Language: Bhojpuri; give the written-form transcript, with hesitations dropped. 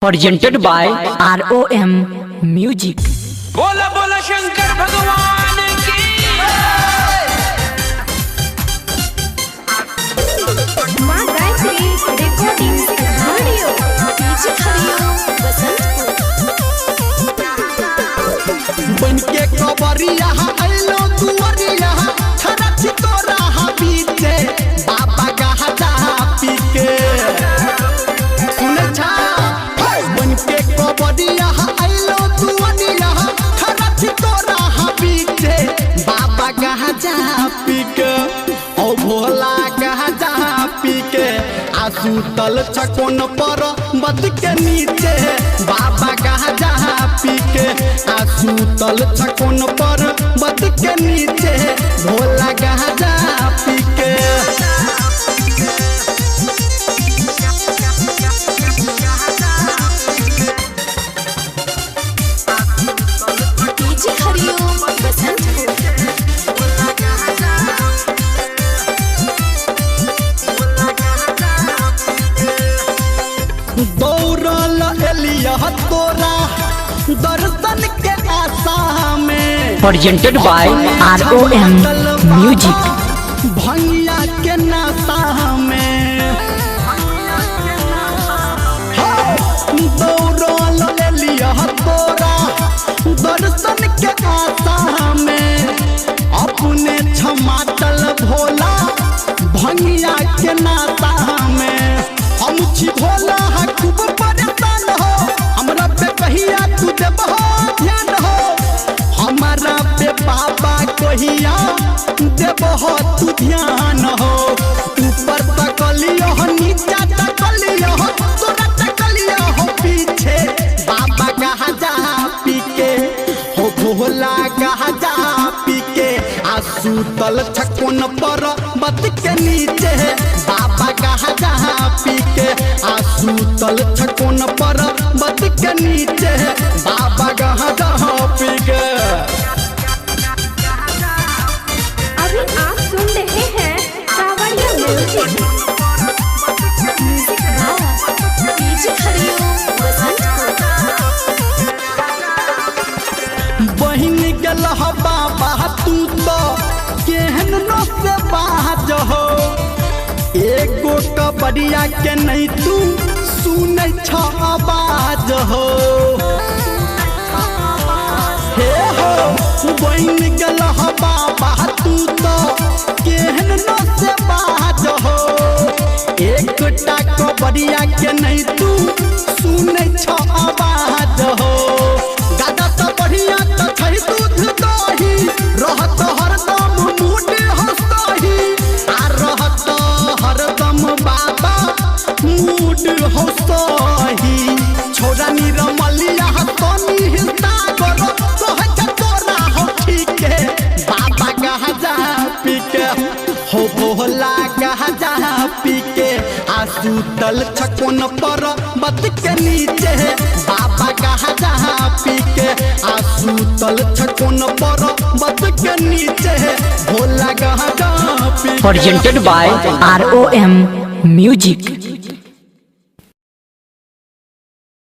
presented by ROM Music। बोला बोला शंकर भगवान की। माँ गायत्री रिकॉर्डिंग स्टूडियो पीछे खड़ियो बसंतपुर। बनके कबरिया आइलो दुवरिया खरा छितोरा बीचे बाबा गाजा पीके सुन छा। बनके कबरिया आइलो दुवरिया खरा छितोरा बीचे बाबा गाजा पीके ओ भोला गाजा पीके आसुतल छकोन पर बद के नीचे बाबा गाजा पीके आसुतल छकोन पर बद के नीचे भोला गाजा पीके। पीछे खड़ियो बसंतपुर। दौड़ल एलिया तोरा दर्शन के आशा में presented by ROM Music। भंगिया के नाता में दौड़ल एलिया तोरा दर्शन के आशा में अपने क्षमाचल भोला भंगिया के नाता में हम छी भोला खूब परेशान हो हमरा पे कहिया तू देबहो ध्यान हो हमारा पे बाबा कहिया देबहो तू ध्यान हो ऊपर तकलियो नीचे तकलियो तोरा तकलियो हो पीछे बाबा गाजा पीके हो भोला गाजा पीके आसुतल छकोन पर बद के नीचे बाबा गाजा पीके आसुतल छकोन पर बद के नीचे बाबा गाजा पीके। अभी आप सुन रहे हैं कावड़िया म्यूजिक। म्यूजिक पीछे खड़ियो बसंतपुर। बहिन गल बाबा तू तो केहन न से बाज हो एगो कबड़िया के नहीं तू सुन छ आवाज हो हे हो बहिन गल बाबा तू तो केहन न से बाज हो एकटा कबड़िया के नहीं तू सुन छ आवाज हो गादा तो बढ़िया तो छै दूध दही रहत हरदम मूड हंसही आ रहत हरदम बाबा मूड हंसही छोरा निरमलिया तनी हिलता करो कहे छ तोरा हो ठीक है बाबा गाजा पीके हो भोला गाजा पीके आसुतल छकोन पर बद के नीचे बाबा गाजा पीके आसुतल छकोन पर बद के नीचे भोला गाजा पीके presented by ROM Music।